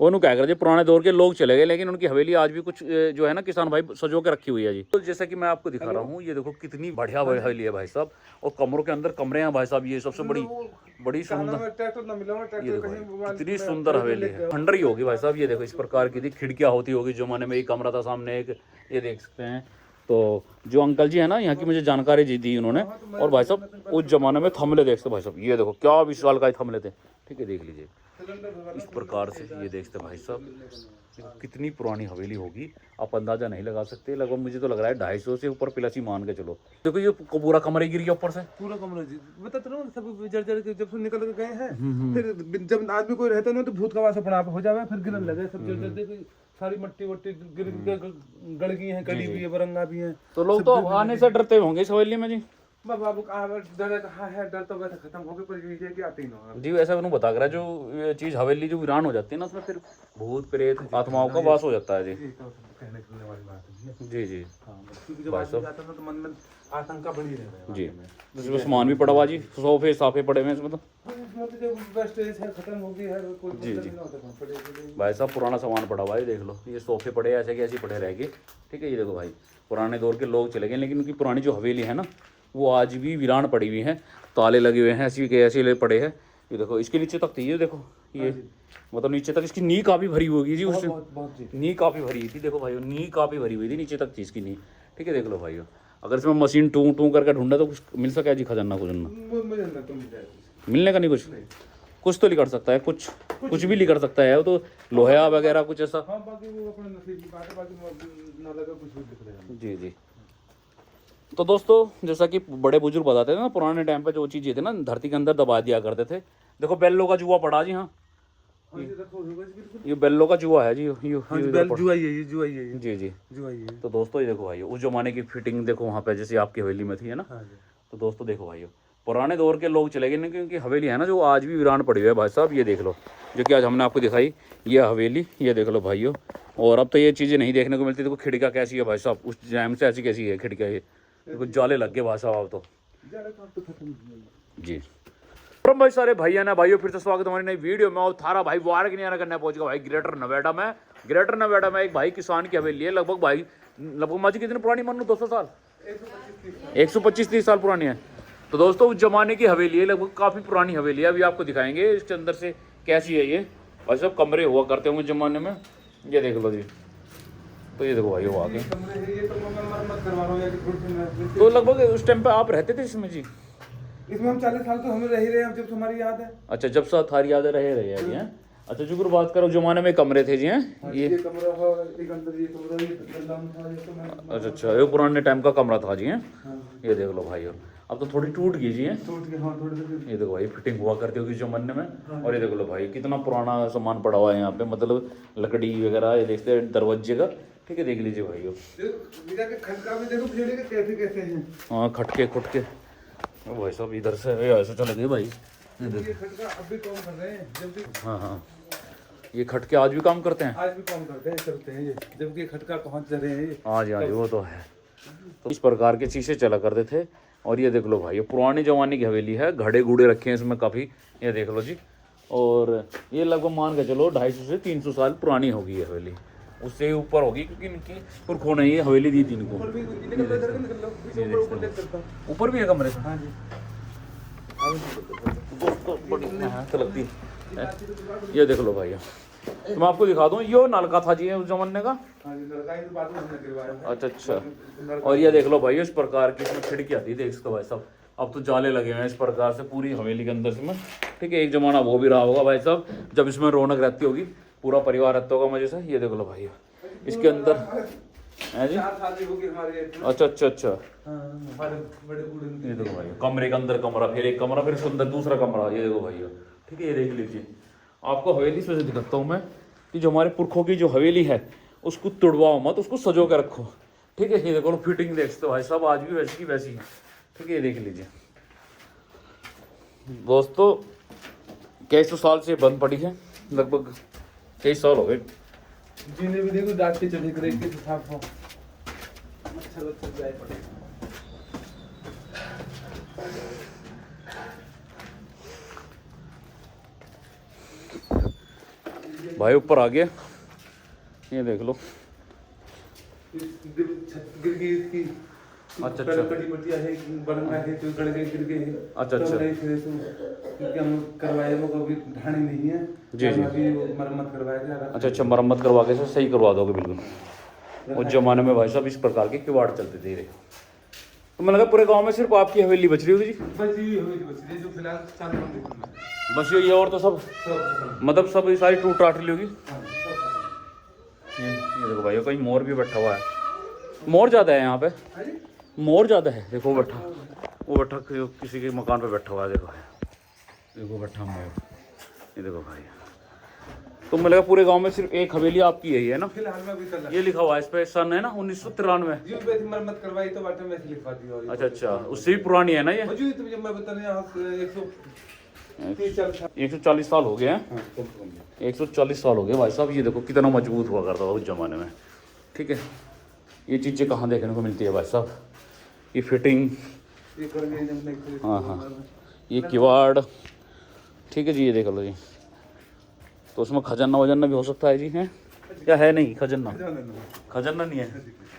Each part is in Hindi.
उन्होंने क्या कर दिया, पुराने दौर के लोग चले गए, लेकिन उनकी हवेली आज भी कुछ जो है ना किसान भाई सजो के रखी हुई है जी। तो जैसा कि मैं आपको दिखा रहा हूँ, ये देखो कितनी बढ़िया हवेली है भाई साहब, और कमरों के अंदर कमरे हैं भाई साहब, ये सबसे बड़ी सुंदर, ये देखो भाई, कितनी सुंदर हवेली है, खंडर ही होगी भाई साहब। ये देखो इस प्रकार की थी, खिड़कियाँ होती होगी जमाने में, एक कमरा था सामने एक, ये देख सकते हैं। तो जो अंकल जी है ना यहाँ की, मुझे जानकारी दी उन्होंने, और भाई साहब उस जमाने में थमले देखते भाई साहब, ये देखो क्या विशाल का थमले थे, ठीक है देख लीजिए इस प्रकार से, ये देखते भाई साहब कितनी पुरानी हवेली होगी, आप अंदाजा नहीं लगा सकते। लगभग मुझे तो लग रहा है 250 से ऊपर प्लस ही मान के चलो। देखो ये पूरा कमरा गिर गया ऊपर से, पूरा कमरा जी, बता तो रहा हूं, सब जड़ के जब से निकल के गए हैं, फिर जब आदमी कोई रहता नहीं तो भूत का वास अपना हो जावे, फिर गिरने लगे सब जड़ देखो, सारी मट्टी वट्टी गड़ गई है, कड़ी भी है, बरंगा भी है। तो लोग तो आने से डरते होंगे इस हवेली में जी। बाबू कहाँ है, डर तो वैसे खत्म हो गया, पर ये कि आते ही ना जी ऐसा उन्होंने बता कर, जो ये चीज हवेली जो वीरान हो जाती है ना, उसमें फिर भूत प्रेत आत्माओं का वास हो जाता है जी। कहने सुनने वाली बात है जी जी क्योंकि जब आदमी जाता है तो मन में आशंका बनी रहता है जी। इसमें सामान भी पड़ा हुआ जी, सोफे साफे पड़े हुए हैं इसमें तो। खत्म हो गई है, कोई जी जी भाई साहब पुराना सामान पड़ा हुआ है, देख लो ये सोफे पड़े ऐसे के ऐसे पड़े रह गए, ठीक है। ये देखो भाई पुराने दौर के लोग चले गए, लेकिन उनकी पुरानी जो हवेली है ना वो आज भी वीरान पड़ी हुई है, ताले लगे हुए हैं, ऐसी के ऐसे पड़े हैं। ये देखो इसके नीचे तक थी, ये देखो ये मतलब नीचे तक इसकी नी काफ़ी भरी होगी जी, उस नी काफ़ी भरी थी, देखो भाई नी काफ़ी भरी हुई थी, नीचे तक थी इसकी नी, ठीक है देख लो भाई। अगर इसमें मशीन टू टू करके ढूंढा तो कुछ मिल सका जी, खजाना खुजाना मिलने का नहीं, कुछ तो लिखा सकता है, कुछ भी लिखा सकता है, वो तो लोहा वगैरह कुछ ऐसा। जी जी। तो दोस्तों जैसा कि बड़े बुजुर्ग बताते थे ना, पुराने टाइम पे जो चीज़ें थे ना धरती के अंदर दबा दिया करते थे। देखो बेल्लो का जुआ पड़ा जी, हाँ ये बेल्लो का जुआ है जी, जुआ ये जी जी जुआ ये। तो दोस्तों ये देखो भाई उस जमाने की फिटिंग देखो वहाँ पे, जैसे आपकी हवेली में थी है ना। तो दोस्तों देखो भाई पुराने दौर के लोग चले गए, क्योंकि हवेली है ना जो आज भी वीरान पड़ी हुई है भाई साहब। ये देख लो जो कि आज हमने आपको दिखाई, ये हवेली, ये देख लो भाइयों। और अब तो ये चीज़ें नहीं देखने को मिलती। देखो खिड़कियाँ कैसी है भाई साहब, उस टाइम से ऐसी कैसी है खिड़कियाँ, ये देखो जाले लग गए भाई साहब अब तो जी। भाई सारे भैया ना भाइयों, फिर से स्वागत हमारी नई वीडियो में। और थारा भाई वार नहीं आना करना पहुंच गया भाई ग्रेटर नोएडा में। ग्रेटर नोएडा में एक भाई किसान की हवेली है, लगभग माजी कितनी पुरानी मान लो, 200 साल 125-30 साल पुरानी है। तो दोस्तों उस जमाने की हवेली है, लगभग काफ़ी पुरानी हवेली है। अभी आपको दिखाएंगे इसके अंदर से कैसी है ये भाई साहब। कमरे हुआ करते होंगे जमाने में, ये देख लो जी। तो ये देखो भाई वो आगे, तो लगभग उस टाइम पे आप रहते थे इसमें जी? इसमें हम 40 साल तो हमें रह ही रहे हैं, जब तुम्हारी याद है। अच्छा जब से थारी याद रहे जी हैं। अच्छा जो बात करो जमाने में कमरे थे जी हैं, ये कमरा है, एक अंदर ये कमरा, ये अच्छा ये पुराने टाइम का कमरा था जी हैं। ये देख लो भाई अब तो थोड़ी टूट गई जी है, ये देखो भाई फिटिंग हुआ करती होगी जमाने में। और ये देख लो भाई कितना पुराना सामान पड़ा हुआ है यहाँ पे, मतलब लकड़ी वगैरह, ये देखते हैं दरवाजे का, ठीक है देख लीजिए भाई। हाँ खटके खुटके भाई साहब इधर से ऐसे चले गए भाई। हाँ हाँ ये खटके आज भी काम करते हैं, आज भी काम करते हैं, चलते हैं ये, जबकि खटका पहुंच रहे हैं। हाँ जी हाँ जी वो तो है। तो इस प्रकार के शीशे चला करते थे। और ये देख लो भाई ये पुराने ज़माने की हवेली है, घड़े घूड़े रखे हैं इसमें काफ़ी, ये देख लो जी। और ये लगभग मान के चलो 250 से 300 साल पुरानी होगी ये हवेली, उससे ऊपर होगी, क्योंकि इनकी पुरखों ने ये हवेली दी थी इनको। ऊपर भी है कमरे से, हाँ जी दोस्तों बड़ी मेहनत लगती है। ये देख लो भाई तो मैं आपको दिखा दूं, ये नलका था जी उस जमाने का। अच्छा अच्छा। और ये देख लो भाई इस प्रकार की इसमें खिड़की आती है, देख सकते हो भाई साहब। अब तो जाले लगे हुए हैं इस प्रकार से पूरी हवेली के अंदर से, ठीक है। एक जमाना वो भी रहा होगा भाई साहब जब इसमें रौनक रहती होगी, पूरा परिवार रहता होगा मजे से। ये देख लो भाई इसके अंदर है जी। अच्छा अच्छा अच्छा। ये देखो भाई कमरे के अंदर कमरा, फिर एक कमरा, फिर उसके अंदर दूसरा कमरा, ये देखो भाई ठीक है। ये देख लीजिए आपको हवेली से दिखाता हूँ मैं कि जो हमारे पुरखों की जो हवेली है उसको तुड़वाओ मत, उसको सजो के रखो, ठीक है। ये देखो फिटिंग देखते हो भाई साहब आज भी वैसी की वैसी है, ठीक है। ये देख लीजिए दोस्तों कई सौ साल से बंद पड़ी है, लगभग कई साल हो गए। जीने भी देखो डाक के चढ़े करे के साफ हो, अच्छा लगता जाए पड़े। भाई ऊपर आ गया, ये देख लो। गिर गई इसकी। अच्छा कड़ी मटिया है, बरंगा है जो गड़ गए, गिर गए हैं। अच्छा तो नहीं फिर तो क्योंकि हम करवाए वो कभी ढाणी नहीं है। जी। अभी मरम्मत करवाए थे। अच्छा, मरम्मत करवा के सही करवा दोगे बिल्कुल। उस जमाने में भाई साहब इस प्रकार के किवाड़ चलते थे। तो मैंने कहा पूरे गांव में सिर्फ आपकी हवेली बच रही होगी जी? बच रही जो फिलहाल चालू हम बस ये और तो सब मतलब सब सारी टूट टाट ली होगी। ये देखो भाई, कहीं मोर भी बैठा हुआ है। मोर ज़्यादा है यहाँ पे, मोर ज़्यादा है। देखो बैठा, वो बैठा किसी के मकान पे बैठा हुआ है। देखो बैठा मोर, ये देखो भाई। तो मुझे लगा पूरे गांव में सिर्फ एक हवेली आपकी यही है ना? फिलहाल में अभी तक ये लिखा हुआ है इस पे, सन है ना 1993। जी वैसे मरम्मत करवाई तो बाटे में लिखवा दी। और अच्छा, उससे भी पुरानी है ना ये? जी तो जब मैं बताने यहाँ 140 साल हो गए हैं। 140 साल हो गए भाई साहब। ये देखो कितना मजबूत हुआ करता था उस जमाने में। ठीक है, ये चीज़ें कहाँ देखने को मिलती है भाई साहब? ये फिटिंग, हाँ, ये किवाड़। ठीक है जी, ये देख लो जी। तो उसमें खजाना वजाना भी हो सकता है जी? है क्या? है नहीं खजाना? खजाना नहीं है।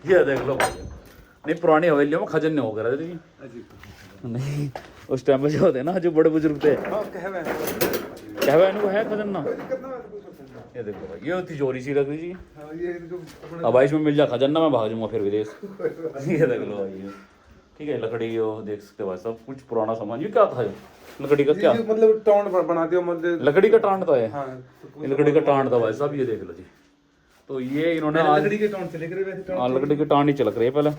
ये देख लो, नहीं पुरानी हवेलियों में खजाने हो गए थे जी। नहीं, उस टाइम पे जो होते हैं ना, जो बड़े बुजुर्ग थे, कहवा इनको है खजाना। ये देखो भाई, ये तिजोरी सी लग रही जी। अब भाई इसमें मिल जा खजाना, मैं भाग जाऊंगा फिर विदेश। ये देख लो भाई, ठीक है। लकड़ी हो देख सकते हो भाई साहब, कुछ पुराना सामान। ये क्या था ये? लकड़ी का क्या मतलब टाउन बना दिया मतलब? लकड़ी का टांड था ये। हाँ, ये लकड़ी का टांड था भाई साहब, ये देख लो जी। तो ये इन्होंने लकड़ी के टाउन से लेकर वैसे हाँ, लकड़ी के टांड ही चलक रही है पहले।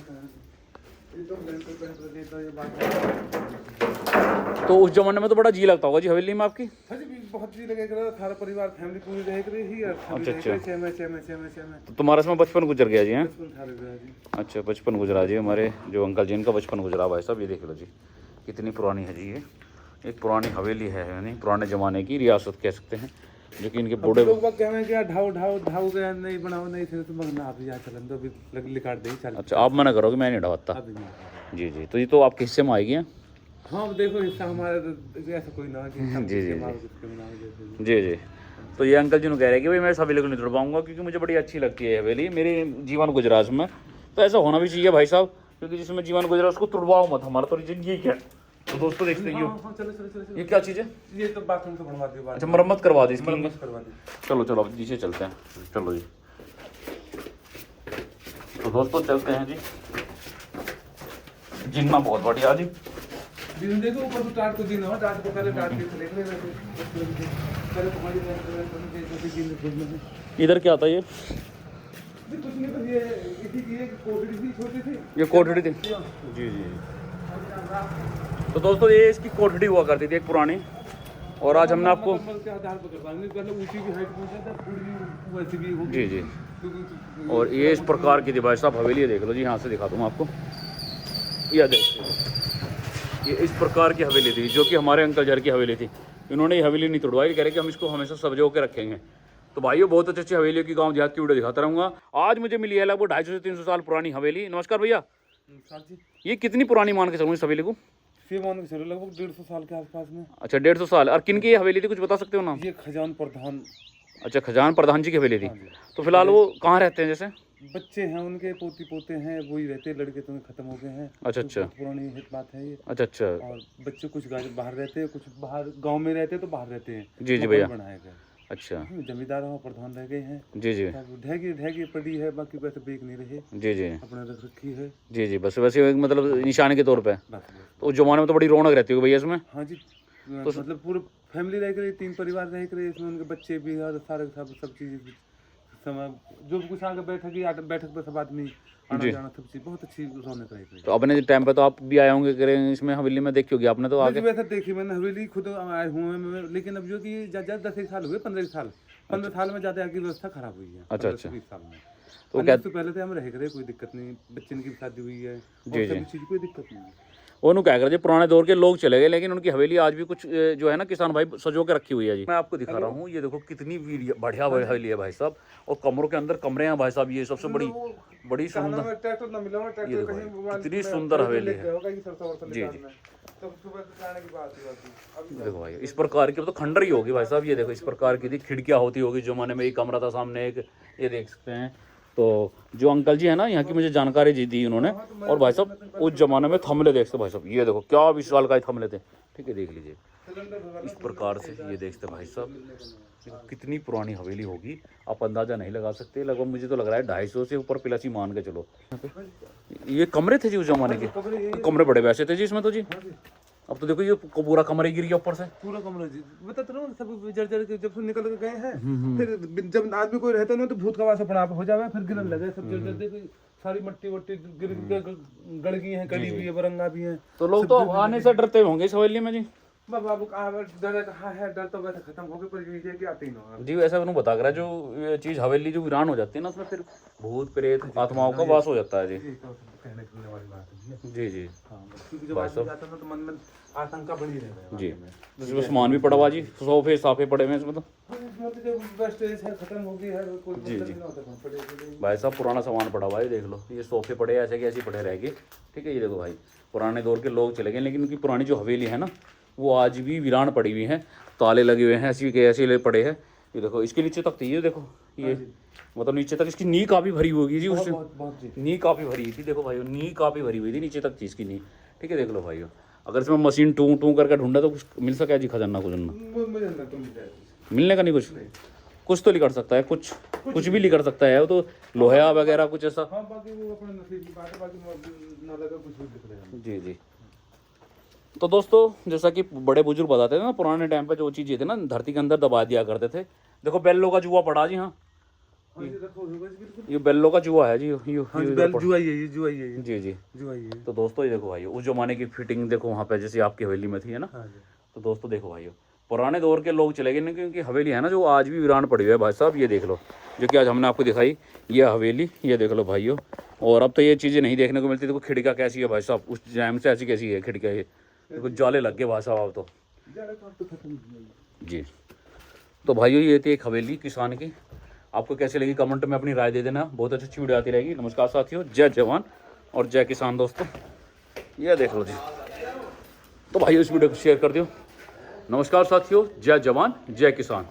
तो उस जमाने में तो बड़ा जी लगता होगा जी हवेली में आपकी? हाँ जी, बहुत जी लगेगा। सारा परिवार फैमिली पूरी रह रही है। अच्छा। तो तुम्हारा इसमें बचपन गुजर गया जी? हैं? अच्छा, बचपन गुजरा जी हमारे जो अंकल जी, इनका बचपन गुजरा भाई साहब। ये देख लो जी, कितनी पुरानी है जी। ये एक पुरानी हवेली है, यानी पुराने ज़माने की रियासत कह सकते हैं, जो कि इनके बूढ़े लोग कहना क्या ढाऊ गया, नहीं बनाओ, नहीं थे तो मगना आप ही चलन तो अभी लिकाट दे चल। अच्छा, आप मना करोगे? मैं नहीं ढाता जी। तो ये तो आपके हिस्से में आएगी? हाँ देखो, हिस्सा हमारा तो ऐसा कोई ना कि जी। तो ये अंकल जी ने कह रहे हैं कि भाई मैं इस हवेली को नहीं तोड़ पाऊंगा, क्योंकि मुझे बड़ी अच्छी लगती है हवेली, मेरे जीवन गुजरा इसमें। तो ऐसा होना भी चाहिए भाई साहब, क्योंकि जिसमें जीवन गुजरा उसको तोड़वाओ मत। हमारा तो रीजन ये क्या है? तो दोस्तों देखते हैं ये क्या चीज़ है? ये तो बाथरूम तो बनवा दी। अच्छा, मरम्मत करवा दी इसकी? मरम्मत करवा दी। चलो अब नीचे चलते हैं। चलो जी, तो दोस्तों चलते हैं जी। जिन्ना बहुत बढ़िया जी। दिन देखो ऊपर तो टाट को दिन हो, टाट को पहले टाट के लेके पहले तुम्हारी इधर क्या आता है ये? कुछ नहीं, तो ये इसी की एक कोठड़ी थी, छोटी थी। ये कोठड़ी थी जी। तो दोस्तों ये इसकी कोठड़ी हुआ करती थी एक पुरानी, और आज हमने आपको ऊंची भी हाइट वैसी भी होगी जी। और ये इस प्रकार की थी भाई साहब हवेली। देख लो जी, यहाँ से दिखा दूँ आपको। यह देखिए, ये इस प्रकार की हवेली थी, जो कि हमारे अंकल जर की हवेली थी। इन्होंने ये हवेली नहीं तोड़वाई, कह रहे कि हम इसको हमेशा सजो के रखेंगे। तो भाइयों, बहुत अच्छी हवेलियों की गांव देहात की वीडियो दिखाता रहूँगा। आज मुझे मिली है लगभग 250 से 300 साल पुरानी हवेली। नमस्कार भैया, ये कितनी पुरानी मान के चलूँ इस हवेली को? लगभग 150 साल के आसपास में। अच्छा, 150 साल। और किन की ये हवेली थी, कुछ बता सकते हो नाम? ये खजान प्रधान। अच्छा, खजान प्रधान जी की हवेली थी। तो फिलहाल वो कहाँ रहते हैं? जैसे बच्चे हैं उनके, पोती पोते हैं, वही रहते हैं। लड़के तो खत्म हो गए हैं। अच्छा। पुरानी बात है ये। अच्छा। और बच्चे कुछ बाहर रहते हैं, कुछ बाहर गांव में रहते हैं, तो बाहर रहते हैं। जी भैया। बनाए गए। अच्छा, जमींदार हो, प्रधान रह गए हैं। जी। ढहगी पड़ी है, बाकी वैसे बेच नहीं रहे। जी। अपने रख रखी है। जी। बस वैसे मतलब निशाने के तौर पे। तो उस जमाने में तो बड़ी रौनक रहती होगी भैया इसमें? हाँ जी, तो मतलब पूरे फैमिली रह गई, 3 परिवार रह गए इसमें। उनके बच्चे भी और सारे सब चीज़ समय जो कुछ आगे बैठक पे सब आदमी आना जाना, सब चीज़ बहुत अच्छी रौनक रही। तो अपने टाइम पे तो आप भी आए होंगे करें इसमें हवेली में, देखी होगी आपने तो आगे? वैसे देखी मैंने हवेली, खुद आए हुए हैं, लेकिन अब जो कि ज़्यादा 10 साल हुए, 15 साल में ज़्यादा आगे व्यवस्था खराब हुई है। अच्छा। 20 साल में तो क्या पहले तो हम रह गए, कोई दिक्कत नहीं। बच्चे की शादी हुई है, सभी चीज़ कोई दिक्कत नहीं। उन्होंने क्या कर दिया, पुराने दौर के लोग चले गए, लेकिन उनकी हवेली आज भी कुछ जो है ना किसान भाई सजो के रखी हुई है जी। मैं आपको दिखा रहा हूँ, ये देखो कितनी बढ़िया हवेली है भाई साहब। और कमरों के अंदर कमरे हैं भाई साहब। ये सबसे बड़ी सुंदर, ये देखो कितनी सुंदर हवेली है जी। तो सुबह खाने की बात ही होती। देखो भाई इस प्रकार की तो खंडर ही होगी भाई साहब। ये देखो इस प्रकार की थी खिड़कियाँ होती होगी जमाने में। एक कमरा था सामने एक, ये देख सकते हैं। तो जो अंकल जी है ना यहाँ की मुझे जानकारी दी उन्होंने। और भाई साहब उस जमाने में थमले देख सकते भाई साहब, ये देखो क्या विशाल का थमले थे, ठीक है देख लीजिए इस प्रकार से। ये देखते भाई साहब कितनी पुरानी हवेली होगी, आप अंदाजा नहीं लगा सकते। लगभग मुझे तो लग रहा है 250 से ऊपर प्लस ही मान के चलो। ये कमरे थे जी उस जमाने के, कमरे बड़े वैसे थे जी इसमें तो जी। अब तो देखो ये पूरा कमरा ही गिर गया ऊपर से, पूरा कमरा जी। बता तो रहा हूँ सब जर्जर के जब से निकल के गए हैं, फिर जब आदमी कोई रहता नहीं तो भूत का वास अपना आप हो जावे, फिर गिरने लगे सब जर्जर। देखो सारी मट्टी वट्टी गिर गड़ गई है, गली भी है, बरंगा भी है। तो लोग तो आने से डरते होंगे इस हवेली में जी। बाबू कहाँ डर कहाँ है, डर तो वैसे खत्म हो गया, पर ये है कि आते ही ना जी। वैसा उन्होंने बता कर जो ये चीज हवेली जो वीरान हो जाती है ना, उसमें फिर भूत प्रेत आत्माओं का वास हो जाता है जी। कहने सुनने वाली बात है जी जी क्योंकि जब आदमी जाता है ना तो मन में आशंका बनी रहती है जी। इसमें सामान भी पड़ा हुआ जी, सोफे साफे पड़े हुए हैं इसमें तो। खत्म हो गई है, कोई मतलब नहीं होता पड़े। भाई साहब पुराना सामान पड़ा हुआ है, देख लो ये सोफे पड़े ऐसे के ऐसे पड़े रहेंगे, ठीक है। ये देखो भाई पुराने दौर के लोग चले गए, लेकिन उनकी पुरानी जो हवेली है ना वो आज भी वीरान पड़ी हुई है, ताले लगे हुए हैं ऐसे के ऐसे पड़े हैं। ये देखो इसके नीचे तक थी, ये देखो ये मतलब नीचे तक इसकी नी काफी भरी होगी जी। उस नी काफी भरी थी, देखो भाई नी काफी भरी हुई थी नीचे तक थी इसकी नी, ठीक है। देख लो भाई अगर इसमें मशीन टू टू करके ढूंढा तो कुछ मिल सका जी खजाना खुजाना? मिलने का नहीं कुछ तो लिखा सकता है, कुछ भी लिखा सकता है वो तो, लोहा वगैरह कुछ ऐसा। जी जी। तो दोस्तों जैसा कि बड़े बुजुर्ग बताते थे ना, पुराने टाइम पे जो चीज़ें थे ना धरती के अंदर दबा दिया करते थे। देखो बेल्लो का जुआ पड़ा जी। हाँ ये बेल्लो का जुआ है जी। जुआ ही है, जुआ ही है जी जी जुआ ही है। तो दोस्तों ये देखो भाई उस जमाने की फिटिंग देखो वहाँ पे जैसे आपकी हवेली में थी है ना। तो दोस्तों देखो भाई पुराने दौर के लोग चले गए ना, क्योंकि हवेली है ना जो आज भी वीरान पड़ी हुई है भाई साहब। ये देख लो जो कि आज हमने आपको दिखाई ये हवेली, ये देख लो भाइयों। और अब तो ये चीज़ें नहीं देखने को मिलती। देखो खिड़कियाँ कैसी है भाई साहब, उस टाइम से ऐसी कैसी है खिड़कियाँ, ये देखो जाले लग गए भाई साहब अब तो जी। तो भाइयों ये थी एक हवेली किसान की। आपको कैसी लगी कमेंट में अपनी राय दे देना, बहुत अच्छी वीडियो आती रहेगी। नमस्कार साथियों, जय जवान और जय किसान। दोस्तों ये देख लो जी। तो भाइयों इस वीडियो को शेयर कर दियो। नमस्कार साथियों, जय जवान जय किसान।